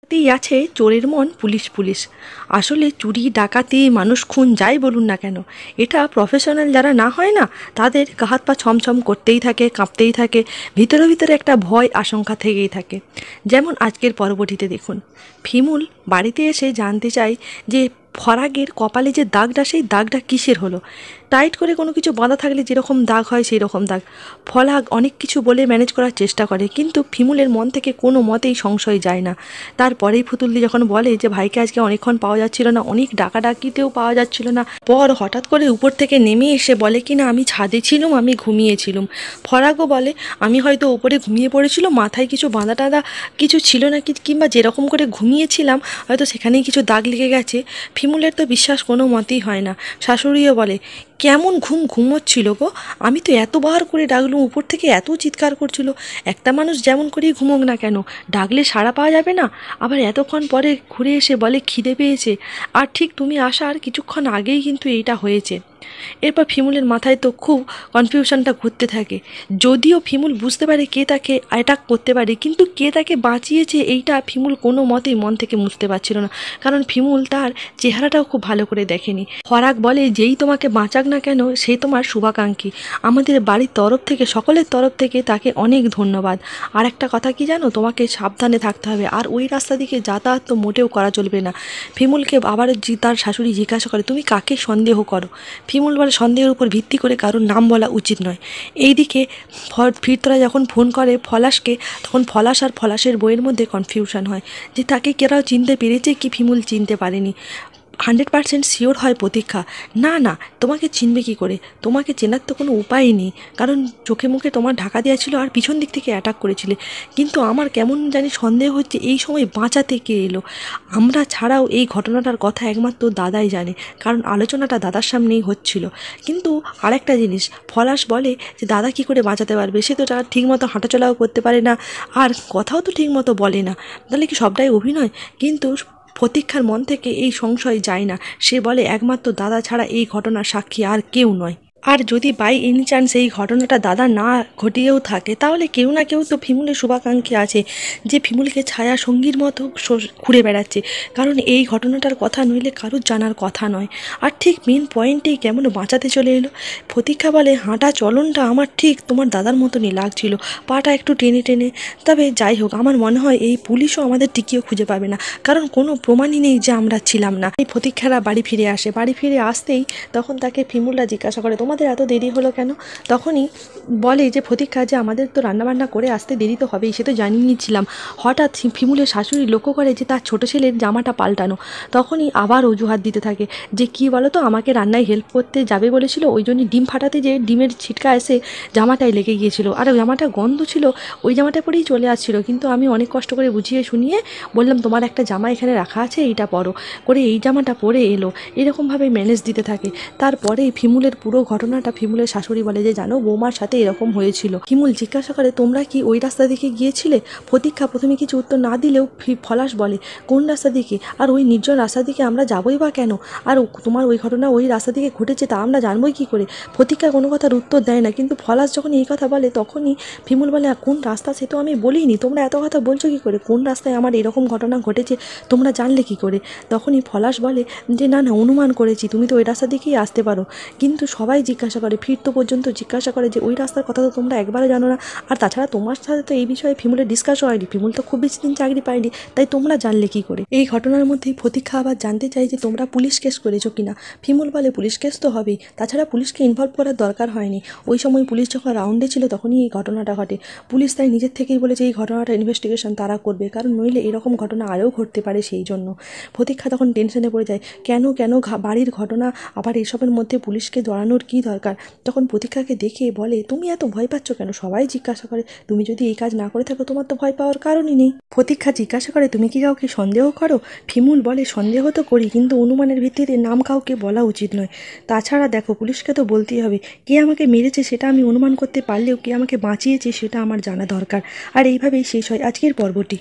তেই আছে চোরের মন পুলিশ পুলিশ। আসলে চুরি ডাকাতি মানুষ খুন যাই বলুন না কেন, এটা প্রফেশনাল যারা না হয় না, তাদের গা হাত পা ছমছম করতেই থাকে, কাঁপতেই থাকে, ভিতরে ভিতরে একটা ভয় আশঙ্কা থেকেই থাকে। যেমন আজকের পরবর্তীতে দেখুন, ফিমুল বাড়িতে এসে জানতে চায় যে ফরাগের কপালে যে দাগটা, সেই দাগটা কিসের হলো। টাইট করে কোনো কিছু বাঁধা থাকলে যেরকম দাগ হয় সেই রকম দাগ। ফরাগ অনেক কিছু বলে ম্যানেজ করার চেষ্টা করে, কিন্তু ফিমুলের মন থেকে কোনো মতেই সংশয় যায় না। তারপরেই ফুতুলদি যখন বলে যে ভাইকে আজকে অনেকক্ষণ পাওয়া যাচ্ছিল না, অনেক ডাকাডাকিতেও পাওয়া যাচ্ছিল না, পর হঠাৎ করে উপর থেকে নেমে এসে বলে কি না আমি ছাদে ছিলাম, আমি ঘুমিয়েছিলাম। ফরাগও বলে আমি হয়তো উপরে ঘুমিয়ে পড়েছিল, মাথায় কিছু বাঁধা টাঁধা কিছু ছিল না, কিংবা যেরকম করে ঘুমিয়েছিলাম হয়তো সেখানেই কিছু দাগ লেগে গেছে। ফিমুলের তো বিশ্বাস কোনো মতেই হয় না। শাশুড়িও বলে কেমন ঘুমোচ্ছিল গো, আমি তো এতবার করে ডাকলুম, উপর থেকে এত চিৎকার করছিল। একটা মানুষ যেমন করেই ঘুমোক না কেন, ডাকলে সাড়া পাওয়া যাবে না? আবার এতক্ষণ পরে ঘুরে এসে বলে খিদে পেয়েছে, আর ঠিক তুমি আসার কিছুক্ষণ আগেই কিন্তু এইটা হয়েছে। এরপর ফিমুলের মাথায় তো খুব কনফিউশনটা ঘুরতে থাকে। যদিও ফিমুল বুঝতে পারে কে তাকে অ্যাটাক করতে পারে, কিন্তু কে তাকে বাঁচিয়েছে এইটা ফিমুল কোনো মতেই মন থেকে মুছতে পারছিল না, কারণ ফিমুল তার চেহারাটাও খুব ভালো করে দেখেনি। ফরাক বলে যেই তোমাকে বাঁচাক না কেন সেই তোমার শুভাকাঙ্ক্ষী, আমাদের বাড়ির তরফ থেকে, সকলের তরফ থেকে তাকে অনেক ধন্যবাদ। আর একটা কথা কি জানো, তোমাকে সাবধানে থাকতে হবে, আর ওই রাস্তা দিকে যাতায়াত তো মোটেও করা চলবে না। ফিমুলকে আবার তার শাশুড়ি জিজ্ঞাসা করে তুমি কাকে সন্দেহ করো। ফিমুল বলে সন্দেহের উপর ভিত্তি করে কারোর নাম বলা উচিত নয়। এইদিকে ফিরতরা যখন ফোন করে ফলাশকে, তখন ফলাশ আর ফলাশের বইয়ের মধ্যে কনফিউশন হয় যে তাকে কেরাও চিনতে পেরেছে কি ফিমুল চিনতে পারেনি। 100% শিওর হয় প্রতীক্ষা, না না তোমাকে চিনবে কি করে, তোমাকে চেনার তো কোনো উপায়ই নেই, কারণ চোখে মুখে তোমার ঢাকা দেওয়া ছিল আর পিছন দিক থেকে অ্যাটাক করেছিলে। কিন্তু আমার কেমন জানি সন্দেহ হচ্ছে এই সময় বাঁচাতে কে এলো। আমরা ছাড়াও এই ঘটনাটার কথা একমাত্র দাদাই জানে, কারণ আলোচনাটা দাদার সামনেই হচ্ছিল। কিন্তু আরেকটা জিনিস, ফলাশ বলে যে দাদা কি করে বাঁচাতে পারবে, সে তো তার ঠিকমতো হাঁটাচলাও করতে পারে না, আর কথাও তো ঠিকমতো বলে না, তাহলে কি সবটাই অভিনয়? কিন্তু প্রতীক্ষার মন থেকে এই সংশয় যায় না, সে বলে একমাত্র দাদা ছাড়া এই ঘটনার সাক্ষী আর কেউ নয়। আর যদি বাই এনি চান্স এই ঘটনাটা দাদা না ঘটিয়েও থাকে, তাহলে কেউ না কেউ তো ফিমুলের শুভাকাঙ্ক্ষী আছে, যে ফিমুলকে ছায়া সঙ্গীর মতো ঘুরে বেড়াচ্ছে, কারণ এই ঘটনাটার কথা নইলে কারোর জানার কথা নয়। আর ঠিক মেন পয়েন্টেই কেমন বাঁচাতে চলে এলো। প্রতীক্ষা বলে হাঁটা চলনটা আমার ঠিক তোমার দাদার মতনই লাগছিল, পাটা একটু টেনে টেনে। তবে যাই হোক, আমার মনে হয় এই পুলিশও আমাদের টিকিও খুঁজে পাবে না, কারণ কোনো প্রমাণই নেই যে আমরা ছিলাম না। এই প্রতীক্ষারা বাড়ি ফিরে আসে, বাড়ি ফিরে আসতেই তখন তাকে ফিমুলরা জিজ্ঞাসা করে তোমাদের এত দেরি হলো কেন। তখনই বলে যে প্রতীক্ষা যে আমাদের তো রান্নাবান্না করে আসতে দেরি তো হবেই, সে তো জানিয়েছিলাম। হঠাৎ ফিমুলের শাশুড়ি লক্ষ্য করে যে তার ছোটো ছেলের জামাটা পাল্টানো, তখনই আবার অজুহাত দিতে থাকে যে কী বলো তো, আমাকে রান্নায় হেল্প করতে যাবে বলেছিল, ওই জন্য ডিম ফাটাতে যে ডিমের ছিটকা এসে জামাটায় লেগে গিয়েছিল, আর জামাটা গন্ধ ছিল, ওই জামাটা পরেই চলে আসছিল, কিন্তু আমি অনেক কষ্ট করে বুঝিয়ে শুনিয়ে বললাম তোমার একটা জামা এখানে রাখা আছে, এইটা পরো, করে এই জামাটা পরে এলো। এরকমভাবে ম্যানেজ দিতে থাকে। তারপরেই ফিমুলের পুরো ঘটনাটা ফিমুলের শাশুড়ি বলে যে জানো বৌমার সাথে এরকম হয়েছিল। ফিমুল জিজ্ঞাসা করে তোমরা কি ওই রাস্তা দিকে গিয়েছিলে। প্রতীক্ষা প্রথমে কিছু উত্তর না দিলেও ফলাশ বলে কোন রাস্তা দিকে, আর ওই নির্জন রাস্তা দিকে আমরা যাবোই বা কেন, আর তোমার ওই ঘটনা ওই রাস্তা দিকে ঘটেছে তা আমরা জানবোই কী করে। প্রতীক্ষা কোনো কথার উত্তর দেয় না, কিন্তু ফলাশ যখন এই কথা বলে তখনই ফিমুল বলে কোন রাস্তা সে তো আমি বলিনি, তোমরা এত কথা বলছো কী করে, কোন রাস্তায় আমার এরকম ঘটনা ঘটেছে তোমরা জানলে কী করে। তখনই ফলাশ বলে যে না না অনুমান করেছি, তুমি তো ওই রাস্তা দিকেই আসতে পারো। কিন্তু সবাই জিজ্ঞাসা করে, ফিরতো পর্যন্ত জিজ্ঞাসা করে যে ওই রাস্তার কথা তো তোমরা একবারও জানো না, আর তাছাড়া তোমার সাথে তো এই বিষয়ে ফিমুলের ডিসকাসও হয়নি, ফিমুল তো খুব বেশি দিন চাকরি পায়নি, তাই তোমরা জানলে কী করে। এই ঘটনার মধ্যেই প্রতীক্ষা আবার জানতে চাই যে তোমরা পুলিশ কেস করেছো কিনা। ফিমুল বলে পুলিশ কেস তো হবেই, তাছাড়া পুলিশকে ইনভলভ করার দরকার হয়নি, ওই সময় পুলিশ যখন রাউন্ডে ছিল তখনই এই ঘটনাটা ঘটে। পুলিশ তাই নিজের থেকেই বলেছে এই ঘটনাটা ইনভেস্টিগেশন তারা করবে, কারণ নইলে এরকম ঘটনা আরও ঘটতে পারে, সেই জন্য। প্রতীক্ষা তখন টেনশনে পড়ে যায়, কেন কেন বাড়ির ঘটনা আবার এসবের মধ্যে পুলিশকে জড়ানোর কী দরকার। তখন প্রতীক্ষাকে দেখে বলে তুমি এত ভয় পাচ্ছ কেন, সবাই জিজ্ঞাসা করে তুমি যদি এই কাজ না করে থাকো তোমার তো ভয় পাওয়ার কারণই নেই। প্রতীক্ষা জিজ্ঞাসা করে তুমি কি কাউকে সন্দেহ করো। ফিমুল বলে সন্দেহ তো করি, কিন্তু অনুমানের ভিত্তিতে নাম কাউকে বলা উচিত নয়। তাছাড়া দেখো পুলিশকে তো বলতেই হবে, কে আমাকে মেরেছে সেটা আমি অনুমান করতে পারলেও কে আমাকে বাঁচিয়েছে সেটা আমার জানা দরকার। আর এইভাবেই শেষ হয় আজকের পর্বটি।